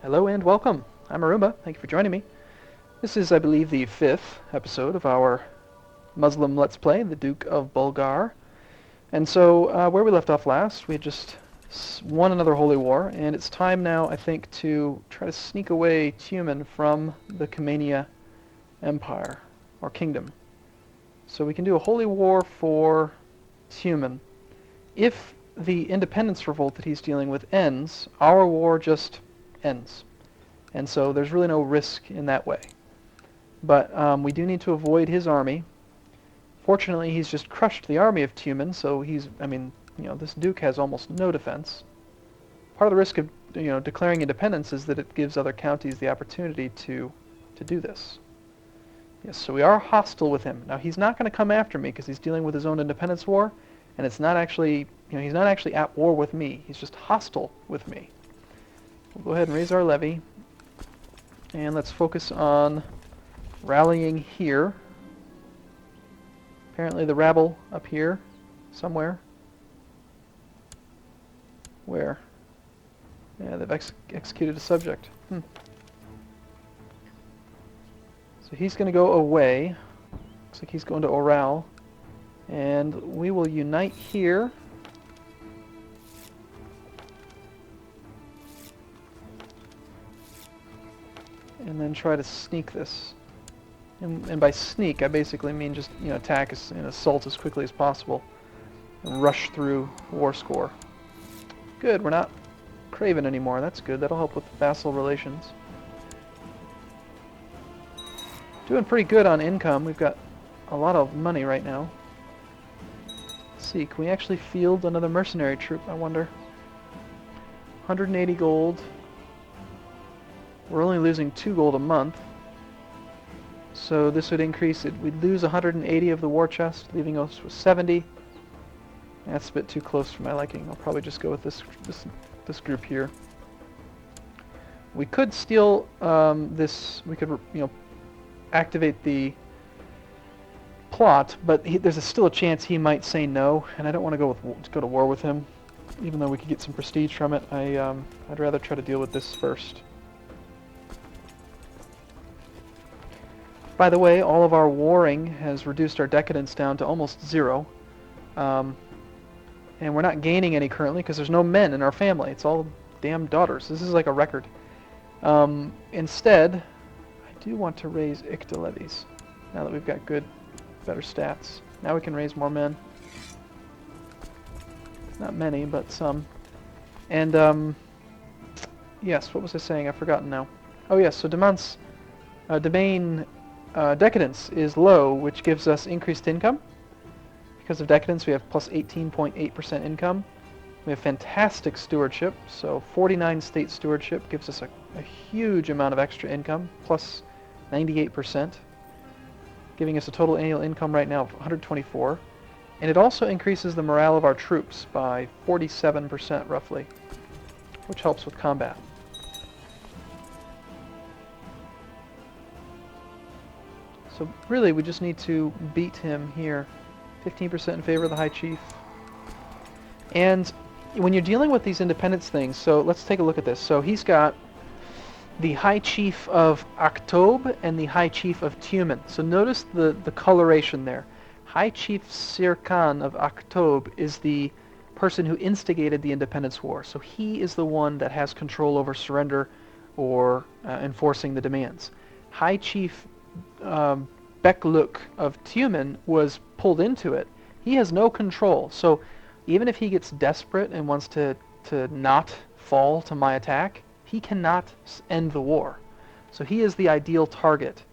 Hello and welcome. I'm Arumba. Thank you for joining me. This is, I believe, the 5th episode of our Muslim Let's Play, the Duke of Bulgar. And so, where we left off last, we had just won another holy war, and it's time now, I think, to try to sneak away Tumen from the Cumania Empire, or Kingdom. So we can do a holy war for Tumen. If the independence revolt that he's dealing with ends, our war just ends. And so there's really no risk in that way. But we do need to avoid his army. Fortunately, he's just crushed the army of Tumen, so this Duke has almost no defense. Part of the risk of, declaring independence is that it gives other counties the opportunity to do this. Yes, so we are hostile with him. Now, he's not going to come after me because he's dealing with his own independence war, and it's not actually, he's not actually at war with me. He's just hostile with me. We'll go ahead and raise our levy. And let's focus on rallying here. Apparently the rabble up here somewhere. Where? Yeah, they've executed a subject. So he's going to go away. Looks like he's going to Oral. And we will unite here. And then try to sneak this. And by sneak, I basically mean just, attack and assault as quickly as possible. And rush through war score. Good, we're not craven anymore. That's good. That'll help with vassal relations. Doing pretty good on income. We've got a lot of money right now. Let's see, can we actually field another mercenary troop, I wonder? 180 gold. We're only losing 2 gold a month. So this would increase it. We'd lose 180 of the war chest, leaving us with 70. That's a bit too close for my liking. I'll probably just go with this group here. We could steal this. We could, activate the plot, but there's still a chance he might say no, and I don't want to go to war with him, even though we could get some prestige from it. I'd rather try to deal with this first. By the way, all of our warring has reduced our decadence down to almost 0. And we're not gaining any currently because there's no men in our family. It's all damn daughters. This is like a record. Instead, I do want to raise Ikta levies now that we've got better stats. Now we can raise more men. Not many, but some. And, yes, what was I saying? I've forgotten now. Oh, yes, so Demant's domain decadence is low, which gives us increased income. Because of decadence, we have plus 18.8% income. We have fantastic stewardship, so 49 state stewardship gives us a huge amount of extra income, plus 98%, giving us a total annual income right now of 124. And it also increases the morale of our troops by 47% roughly, which helps with combat. So really, we just need to beat him here. 15% in favor of the High Chief. And when you're dealing with these independence things, so let's take a look at this. So he's got the High Chief of Aktob and the High Chief of Tumen. So notice the coloration there. High Chief Sirkan of Aktob is the person who instigated the independence war. So he is the one that has control over surrender or enforcing the demands. High Chief Bekluk of Tumen was pulled into it. He has no control. So even if he gets desperate and wants to not fall to my attack, he cannot end the war. So he is the ideal target.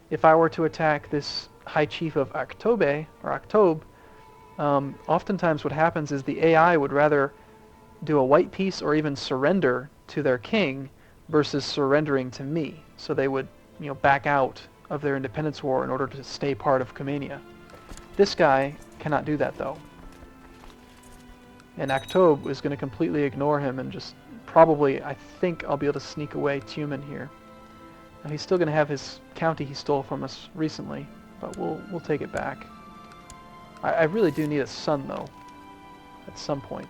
If I were to attack this High Chief of Aktobe, or Aktob, oftentimes what happens is the AI would rather do a white peace or even surrender to their king versus surrendering to me. So they would, back out of their independence war in order to stay part of Cumania. This guy cannot do that, though. And Aktob is going to completely ignore him and just probably, I think I'll be able to sneak away Tumen here. Now he's still going to have his county he stole from us recently, but we'll take it back. I really do need a son, though, at some point.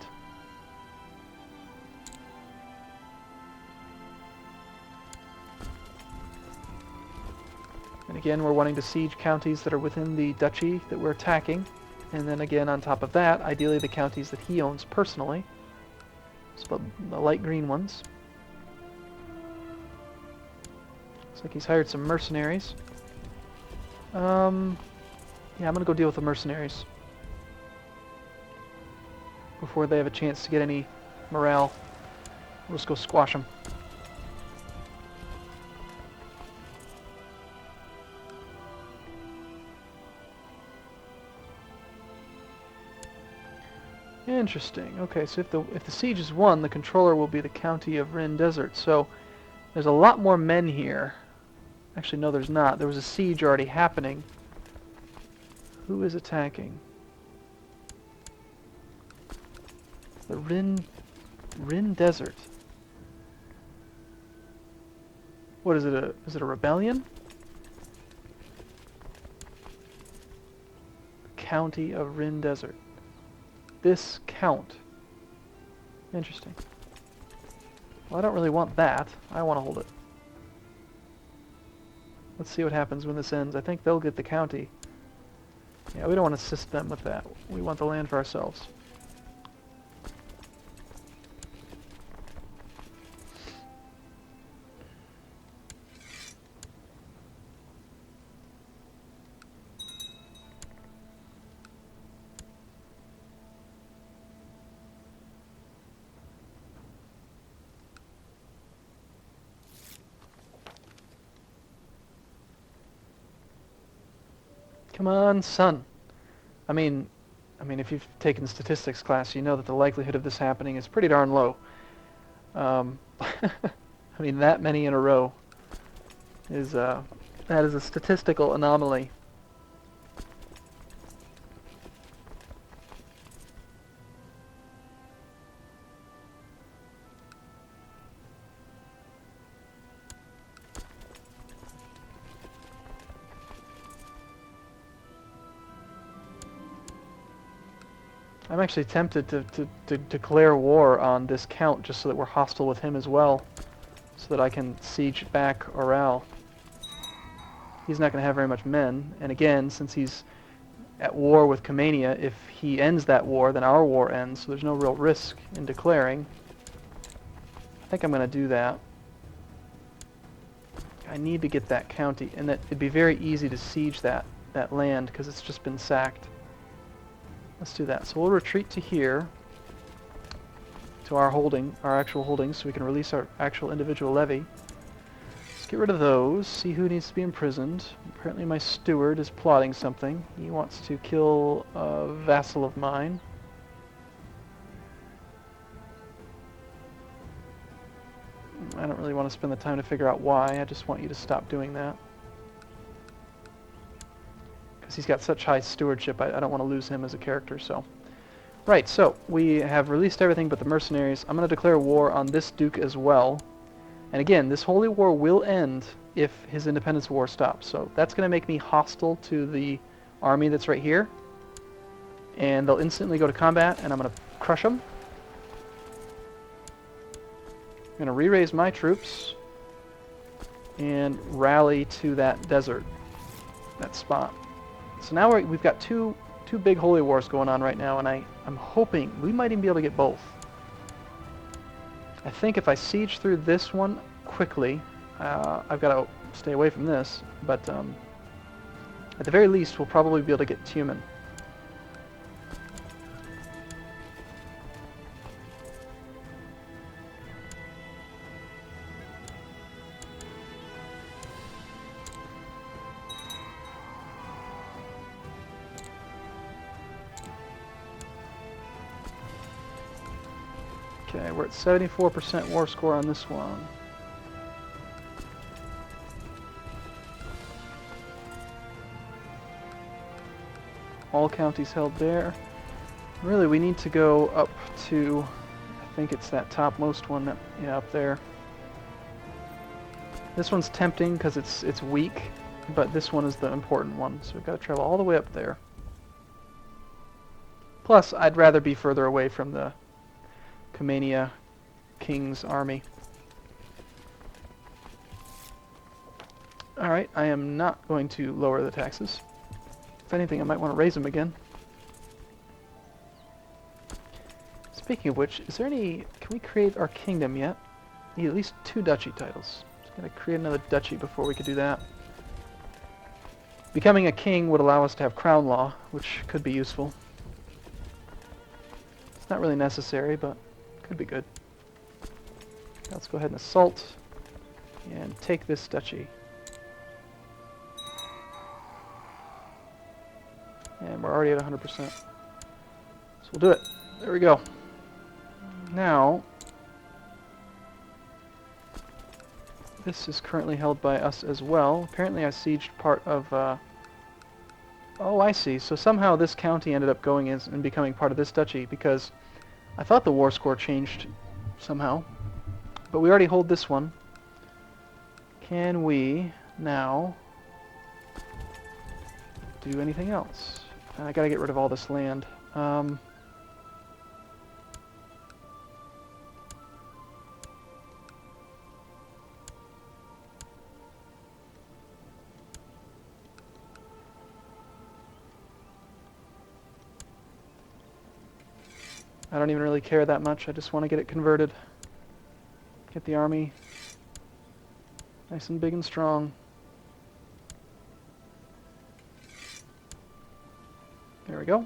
Again, we're wanting to siege counties that are within the duchy that we're attacking. And then again, on top of that, ideally the counties that he owns personally. So the light green ones. Looks like he's hired some mercenaries. Yeah, I'm going to go deal with the mercenaries before they have a chance to get any morale. We'll just go squash them. Interesting. Okay, so if the siege is won, the controller will be the county of Rin Desert. So there's a lot more men here. Actually, no, there's not. There was a siege already happening. Who is attacking? The Rin Desert. What is it? Is it a rebellion? County of Rin Desert. This count. Interesting. Well, I don't really want that. I want to hold it. Let's see what happens when this ends. I think they'll get the county. Yeah, we don't want to assist them with that. We want the land for ourselves. Come on, son. I mean, if you've taken statistics class, you know that the likelihood of this happening is pretty darn low. I mean, that many in a row is that is a statistical anomaly. I'm actually tempted to declare war on this count just so that we're hostile with him as well, so that I can siege back Oral. He's not going to have very much men, and again, since he's at war with Cumania, if he ends that war, then our war ends, so there's no real risk in declaring. I think I'm going to do that. I need to get that county, and that it'd be very easy to siege that land, because it's just been sacked. Let's do that. So we'll retreat to here, to our actual holdings, so we can release our actual individual levy. Let's get rid of those, see who needs to be imprisoned. Apparently my steward is plotting something. He wants to kill a vassal of mine. I don't really want to spend the time to figure out why, I just want you to stop doing that. He's got such high stewardship, I don't want to lose him as a character, so. Right, so we have released everything but the mercenaries. I'm going to declare war on this duke as well. And again, this holy war will end if his independence war stops. So that's going to make me hostile to the army that's right here. And they'll instantly go to combat, and I'm going to crush them. I'm going to re-raise my troops and rally to that desert, that spot. So now we've got two big holy wars going on right now, and I'm hoping we might even be able to get both. I think if I siege through this one quickly, I've got to stay away from this, but at the very least we'll probably be able to get Tumen. Okay, we're at 74% war score on this one. All counties held there. Really, we need to go up to, I think it's that topmost one, yeah, up there. This one's tempting because it's weak, but this one is the important one, so we've got to travel all the way up there. Plus, I'd rather be further away from the Cumania King's army. Alright, I am not going to lower the taxes. If anything, I might want to raise them again. Speaking of which, is there any... Can we create our kingdom yet? Need at least 2 duchy titles. Just gotta create another duchy before we could do that. Becoming a king would allow us to have crown law, which could be useful. It's not really necessary, but could be good. Let's go ahead and assault and take this duchy. And we're already at 100%. So we'll do it. There we go. Now, this is currently held by us as well. Apparently I sieged part of... Oh, I see. So somehow this county ended up going in and becoming part of this duchy, because I thought the war score changed somehow. But we already hold this one. Can we now do anything else? I gotta get rid of all this land. I don't even really care that much. I just want to get it converted. Get the army nice and big and strong. There we go.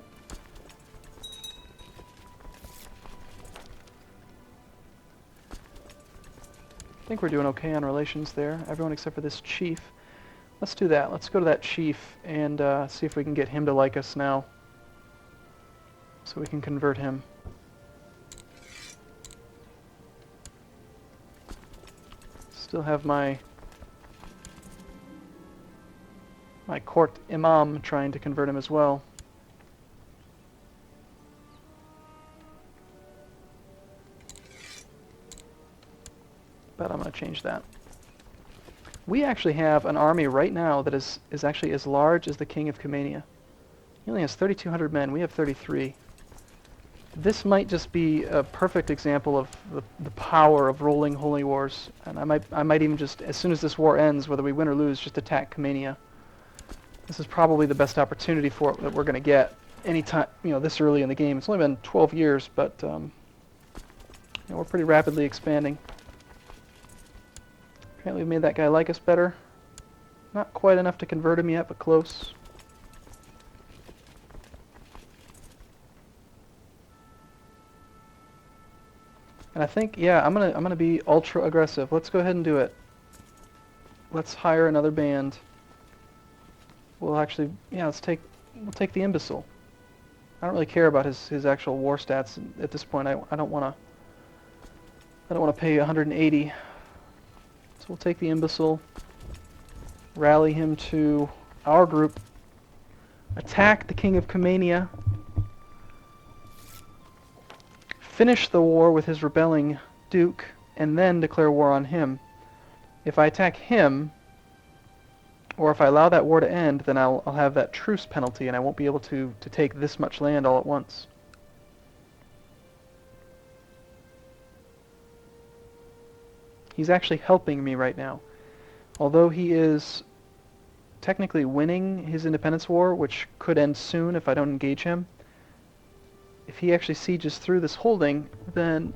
I think we're doing okay on relations there. Everyone except for this chief. Let's do that. Let's go to that chief and see if we can get him to like us now, so we can convert him. Still have my court imam trying to convert him as well. But I'm going to change that. We actually have an army right now that is actually as large as the King of Cumania. He only has 3,200 men. We have 33. This might just be a perfect example of the power of rolling holy wars, and I might even just, as soon as this war ends, whether we win or lose, just attack Cumania. This is probably the best opportunity for it that we're going to get anytime, this early in the game. It's only been 12 years, but we're pretty rapidly expanding. Apparently we made that guy like us better. Not quite enough to convert him yet, but close. And I think, yeah, I'm gonna be ultra aggressive. Let's go ahead and do it. Let's hire another band. We'll actually, yeah, we'll take the imbecile. I don't really care about his actual war stats at this point. I don't wanna pay 180. So we'll take the imbecile, rally him to our group, attack the King of Cumania, finish the war with his rebelling duke, and then declare war on him. If I attack him, or if I allow that war to end, then I'll have that truce penalty, and I won't be able to take this much land all at once. He's actually helping me right now. Although he is technically winning his independence war, which could end soon if I don't engage him, if he actually sieges through this holding, then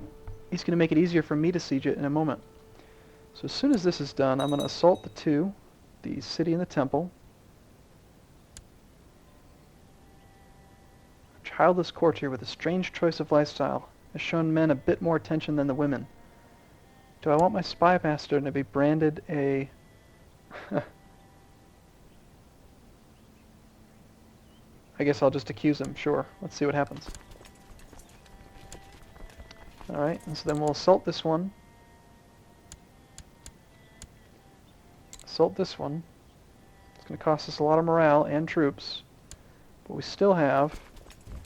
he's going to make it easier for me to siege it in a moment. So as soon as this is done, I'm going to assault the city and the temple. A childless courtier with a strange choice of lifestyle has shown men a bit more attention than the women. Do I want my spy master to be branded a... I guess I'll just accuse him, sure. Let's see what happens. Alright, and so then we'll assault this one. Assault this one. It's going to cost us a lot of morale and troops. But we still have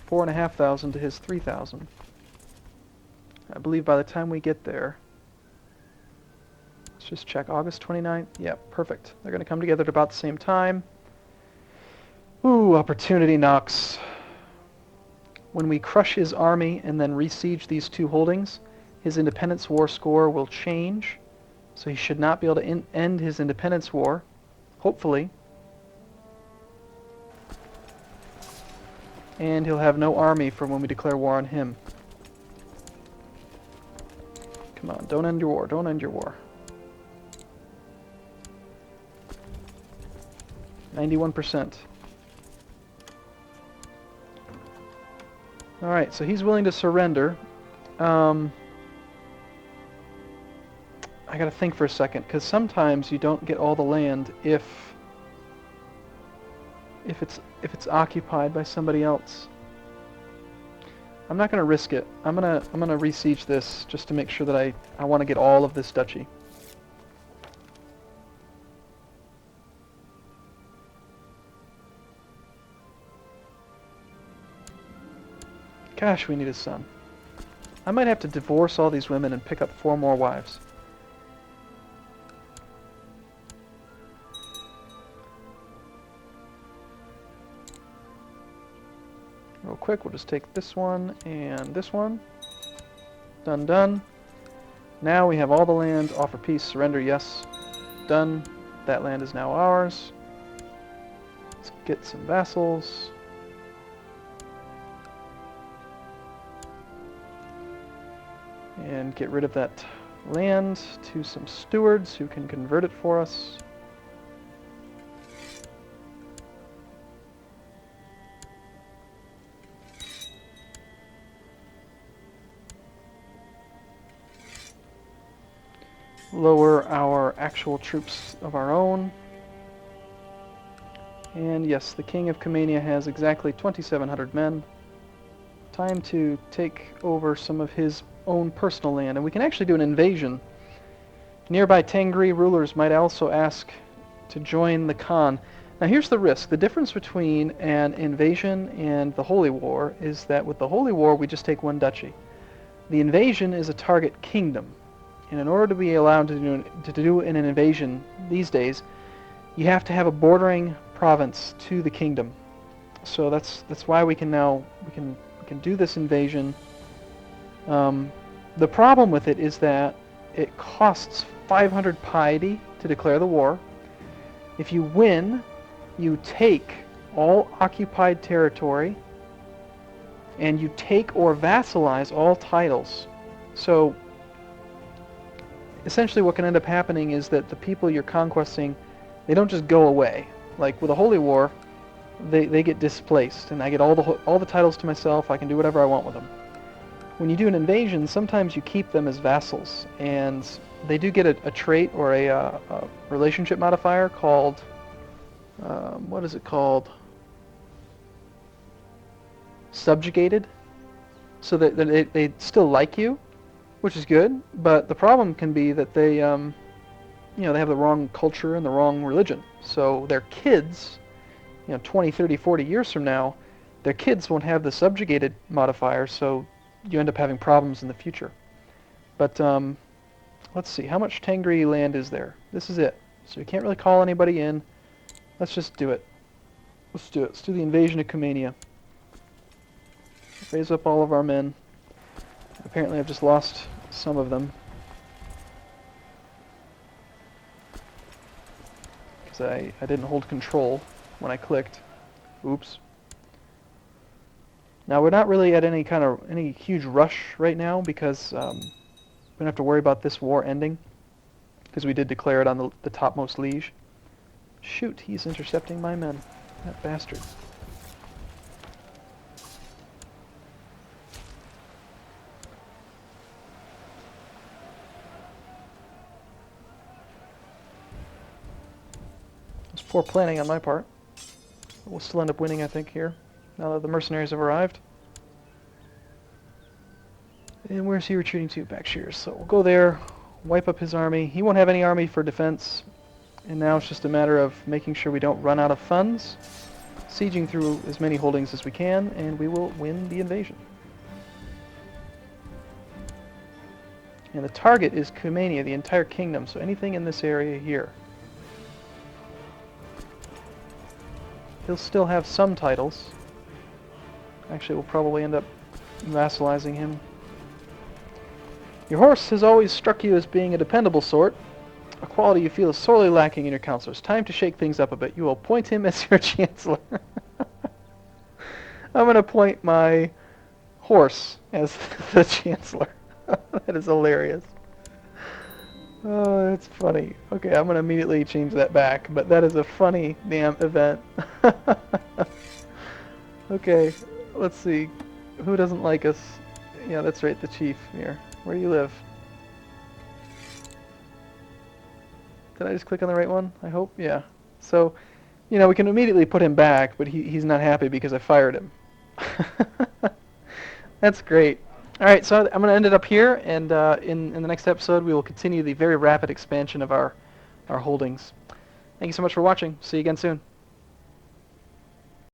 4,500 to his 3,000. I believe by the time we get there... Let's just check. August 29th? Yep, perfect. They're going to come together at about the same time. Ooh, opportunity knocks. When we crush his army and then re-siege these two holdings, his independence war score will change. So he should not be able to end his independence war. hopefully. And he'll have no army for when we declare war on him. Come on, don't end your war, don't end your war. 91%. Alright, so he's willing to surrender. I gotta think for a second, because sometimes you don't get all the land if it's occupied by somebody else. I'm not gonna risk it. I'm gonna re-siege this just to make sure that I want to get all of this duchy. Gosh, we need a son. I might have to divorce all these women and pick up 4 more wives. Real quick, we'll just take this one and this one. Done, done. Now we have all the land. Offer peace, surrender, yes. Done. That land is now ours. Let's get some vassals. And get rid of that land to some stewards who can convert it for us. Lower our actual troops of our own. And yes, the King of Cumania has exactly 2,700 men. Time to take over some of his own personal land, and we can actually do an invasion. Nearby Tengri rulers might also ask to join the Khan. Now here's the risk. The difference between an invasion and the Holy War is that with the Holy War we just take one duchy. The invasion is a target kingdom, and in order to be allowed to do an invasion these days, you have to have a bordering province to the kingdom. So that's why we can now we can do this invasion. The problem with it is that it costs 500 piety to declare the war. If you win, you take all occupied territory, and you take or vassalize all titles. So essentially what can end up happening is that the people you're conquesting, they don't just go away. Like with a Holy War, they get displaced, and I get all the titles to myself. I can do whatever I want with them. When you do an invasion, sometimes you keep them as vassals, and they do get a trait or a relationship modifier called, what is it called? Subjugated. So that they still like you, which is good, but the problem can be that they, they have the wrong culture and the wrong religion. So their kids, 20, 30, 40 years from now, their kids won't have the subjugated modifier, so you end up having problems in the future. But let's see, how much Tengri land is there? This is it. So you can't really call anybody in. Let's just do it. Let's do it. Let's do the invasion of Cumania. Raise up all of our men. Apparently I've just lost some of them, because I didn't hold control when I clicked. Oops. Now we're not really at any huge rush right now, because we don't have to worry about this war ending, because we did declare it on the topmost liege. Shoot, he's intercepting my men. That bastard. It's poor planning on my part. We'll still end up winning, I think, here, now that the mercenaries have arrived. And where's he retreating to? Backshears. So we'll go there, wipe up his army. He won't have any army for defense, and now it's just a matter of making sure we don't run out of funds, sieging through as many holdings as we can, and we will win the invasion. And the target is Cumania, the entire kingdom, so anything in this area here. He'll still have some titles. Actually, we'll probably end up vassalizing him. Your horse has always struck you as being a dependable sort. a quality you feel is sorely lacking in your counselors. Time to shake things up a bit. You will appoint him as your chancellor. I'm going to appoint my horse as the chancellor. That is hilarious. Oh, that's funny. Okay, I'm going to immediately change that back, but that is a funny damn event. Okay, let's see. Who doesn't like us? Yeah, that's right, the chief here. Where do you live? Did I just click on the right one? I hope? Yeah. So, you know, we can immediately put him back, but he's not happy because I fired him. That's great. All right, so I'm going to end it up here, and in the next episode we will continue the very rapid expansion of our holdings. Thank you so much for watching. See you again soon.